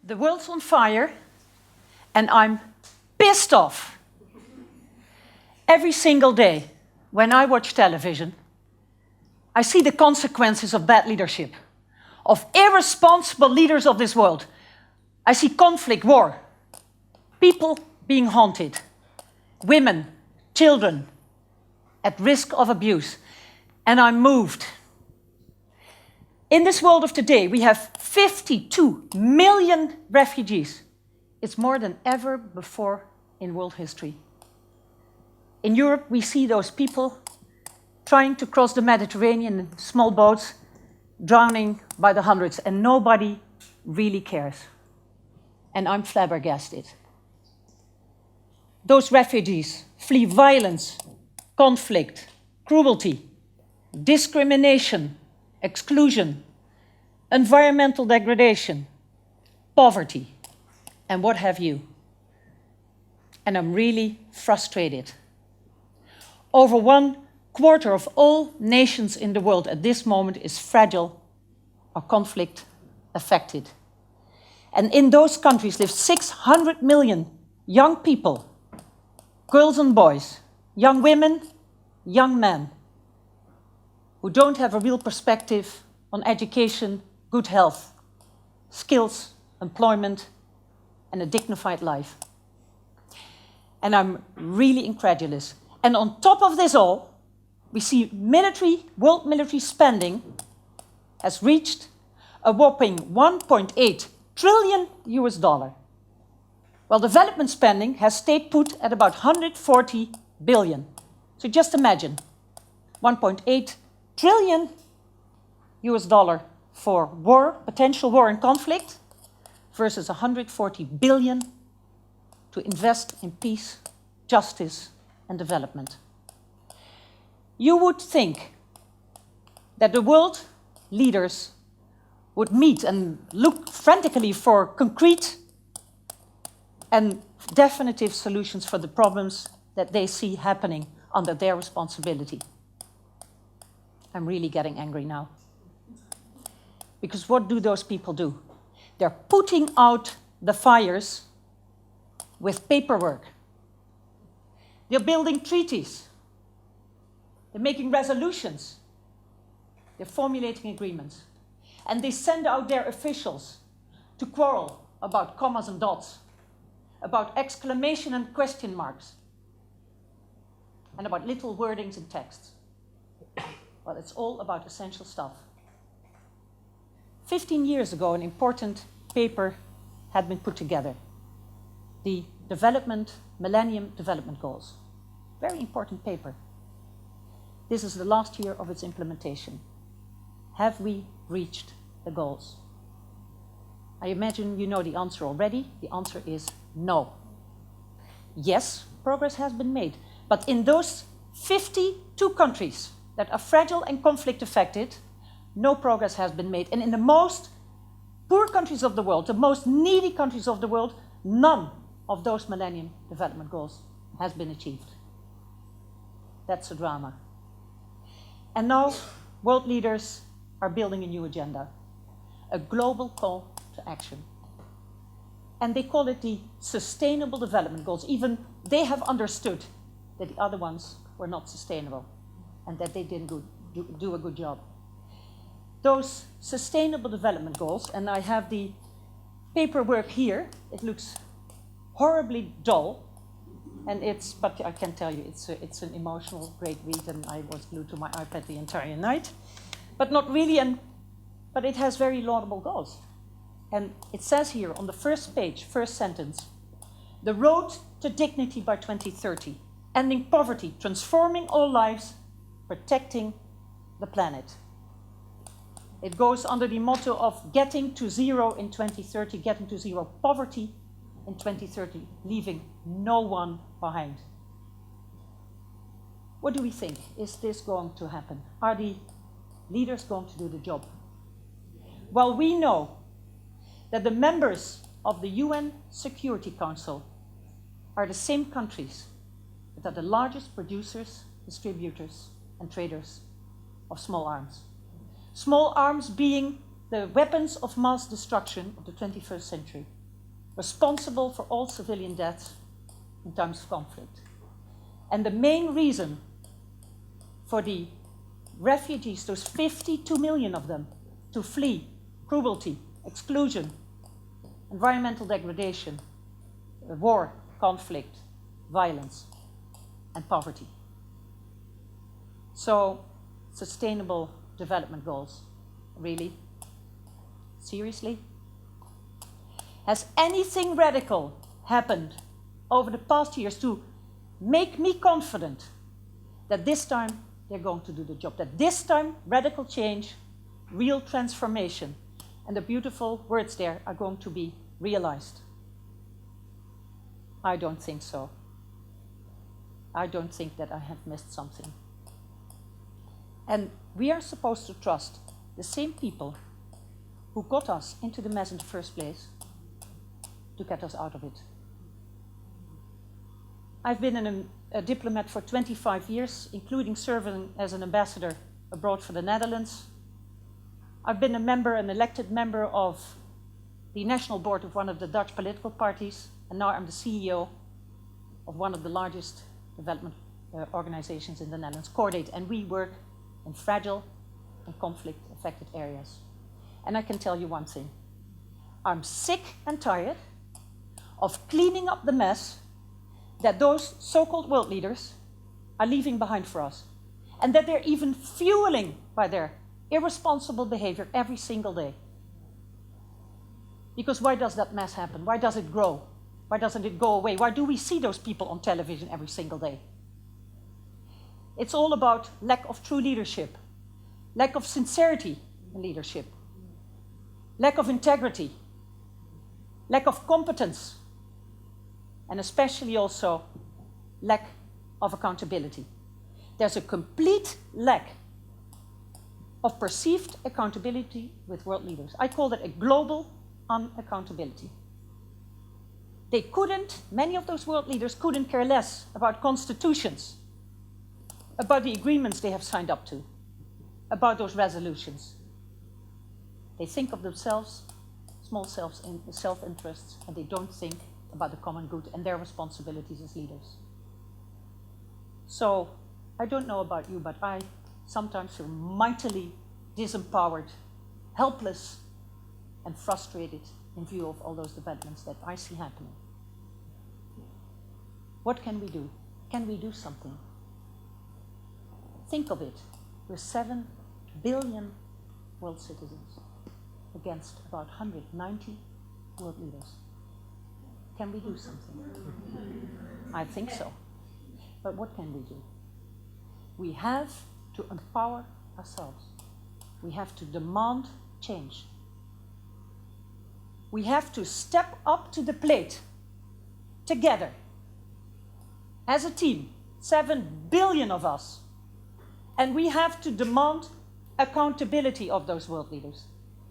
The world's on fire, and I'm pissed off. Every single day, when I watch television, I see the consequences of bad leadership, of irresponsible leaders of this world. I see conflict, war, people being haunted, women, children at risk of abuse, and I'm moved. In this world of today, we have 52 million refugees. It's more than ever before in world history. In Europe, we see those people trying to cross the Mediterranean in small boats, drowning by the hundreds, and nobody really cares. And I'm flabbergasted. Those refugees flee violence, conflict, cruelty, discrimination, exclusion, environmental degradation, poverty, and what have you. And I'm really frustrated. Over 1/4 of all nations in the world at this moment is fragile or conflict affected. And in those countries live 600 million young people, girls and boys, young women, young men, who don't have a real perspective on education, good health, skills, employment, and a dignified life. And I'm really incredulous. And on top of this all, we see world military spending has reached a whopping $1.8 trillion. While development spending has stayed put at about 140 billion. So just imagine, 1.8 trillion for war, potential war and conflict, versus 140 billion to invest in peace, justice, and development. You would think that the world leaders would meet and look frantically for concrete and definitive solutions for the problems that they see happening under their responsibility. I'm really getting angry now. Because what do those people do? They're putting out the fires with paperwork. They're building treaties. They're making resolutions. They're formulating agreements. And they send out their officials to quarrel about commas and dots, about exclamation and question marks, and about little wordings in texts. Well, it's all about essential stuff. 15 years ago, an important paper had been put together. The Millennium Development Goals. Very important paper. This is the last year of its implementation. Have we reached the goals? I imagine you know the answer already. The answer is no. Yes, progress has been made, but in those 52 countries that are fragile and conflict affected, no progress has been made. And in the most poor countries of the world, the most needy countries of the world, none of those Millennium Development Goals has been achieved. That's a drama. And now, world leaders are building a new agenda, a global call to action. And they call it the Sustainable Development Goals. Even they have understood that the other ones were not sustainable and that they didn't do a good job. Those Sustainable Development Goals, and I have the paperwork here, it looks horribly dull, but I can tell you it's an emotional, great read, and I was glued to my iPad the entire night. But not really, but it has very laudable goals. And it says here on the first page, first sentence, the road to dignity by 2030, ending poverty, transforming all lives, protecting the planet. It goes under the motto of getting to zero in 2030, getting to zero poverty in 2030, leaving no one behind. What do we think? Is this going to happen? Are the leaders going to do the job? Well, we know that the members of the UN Security Council are the same countries that are the largest producers, distributors, and traders of small arms. Small arms being the weapons of mass destruction of the 21st century. responsible for all civilian deaths in times of conflict. And the main reason for the refugees, those 52 million of them, to flee cruelty, exclusion, environmental degradation, war, conflict, violence, and poverty. So, sustainable development goals, really? Seriously? Has anything radical happened over the past years to make me confident that this time they're going to do the job, that this time radical change, real transformation, and the beautiful words there are going to be realized? I don't think so. I don't think that I have missed something. And we are supposed to trust the same people who got us into the mess in the first place to get us out of it. I've been a diplomat for 25 years, including serving as an ambassador abroad for the Netherlands. I've been an elected member of the national board of one of the Dutch political parties, and now I'm the CEO of one of the largest development organizations in the Netherlands, Cordaid, and we work in fragile and conflict-affected areas. And I can tell you one thing. I'm sick and tired of cleaning up the mess that those so-called world leaders are leaving behind for us, and that they're even fueling by their irresponsible behavior every single day. Because why does that mess happen? Why does it grow? Why doesn't it go away? Why do we see those people on television every single day? It's all about lack of true leadership, lack of sincerity in leadership, lack of integrity, lack of competence, and especially also lack of accountability. There's a complete lack of perceived accountability with world leaders. I call that a global unaccountability. They couldn't, many of those world leaders couldn't care less about constitutions, about the agreements they have signed up to, about those resolutions. They think of themselves, small self-interests, and they don't think about the common good and their responsibilities as leaders. So, I don't know about you, but I sometimes feel mightily disempowered, helpless, and frustrated in view of all those developments that I see happening. What can we do? Can we do something? Think of it. We're 7 billion world citizens against about 190 world leaders. Can we do something? I think so. But what can we do? We have to empower ourselves. We have to demand change. We have to step up to the plate together as a team, 7 billion of us. And we have to demand accountability of those world leaders.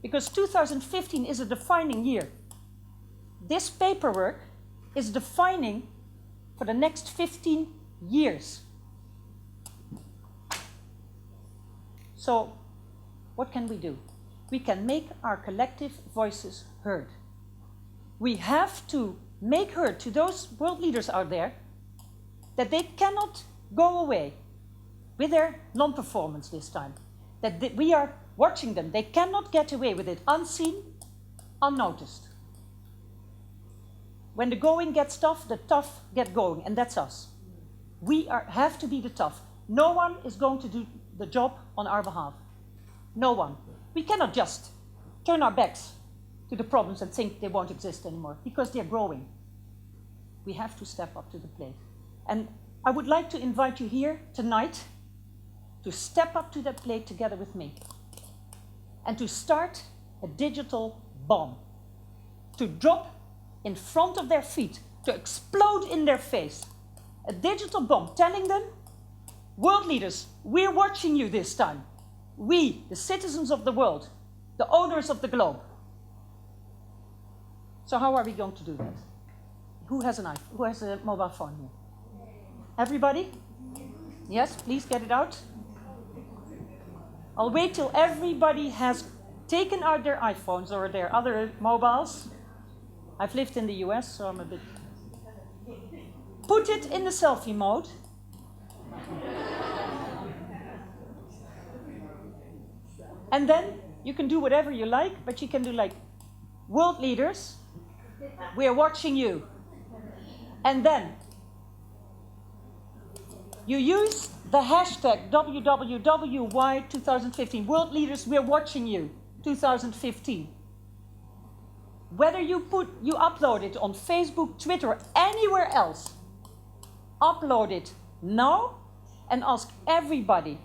Because 2015 is a defining year. This paperwork is defining for the next 15 years. So, what can we do? We can make our collective voices heard. We have to make heard to those world leaders out there that they cannot go away with their non-performance this time. That we are watching them. They cannot get away with it unseen, unnoticed. When the going gets tough, the tough get going, and that's us. We have to be the tough. No one is going to do the job on our behalf. No one. We cannot just turn our backs to the problems and think they won't exist anymore, because they're growing. We have to step up to the plate. And I would like to invite you here tonight to step up to that plate together with me and to start a digital bomb, to drop in front of their feet, to explode in their face. A digital bomb telling them, world leaders, we're watching you this time. We, the citizens of the world, the owners of the globe. So how are we going to do that? Who has a mobile phone here? Everybody? Yes, please get it out. I'll wait till everybody has taken out their iPhones or their other mobiles. I've lived in the US, so I'm a bit... Put it in the selfie mode. And then you can do whatever you like, but you can do like, world leaders, we're watching you. And then you use the hashtag WWWY2015, world leaders, we're watching you, 2015. Whether you upload it on Facebook, Twitter, anywhere else, upload it now and ask everybody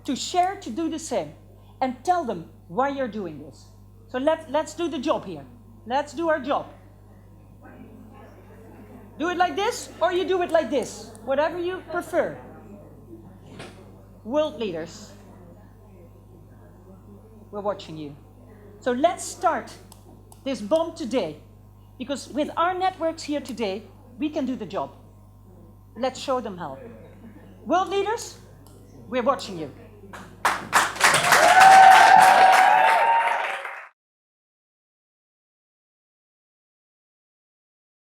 to share, to do the same, and tell them why you're doing this. So let's do the job here. Let's do our job. Do it like this, or you do it like this, whatever you prefer. World leaders, we're watching you. So let's start this bomb today, because with our networks here today, we can do the job. Let's show them how. World leaders, we're watching you.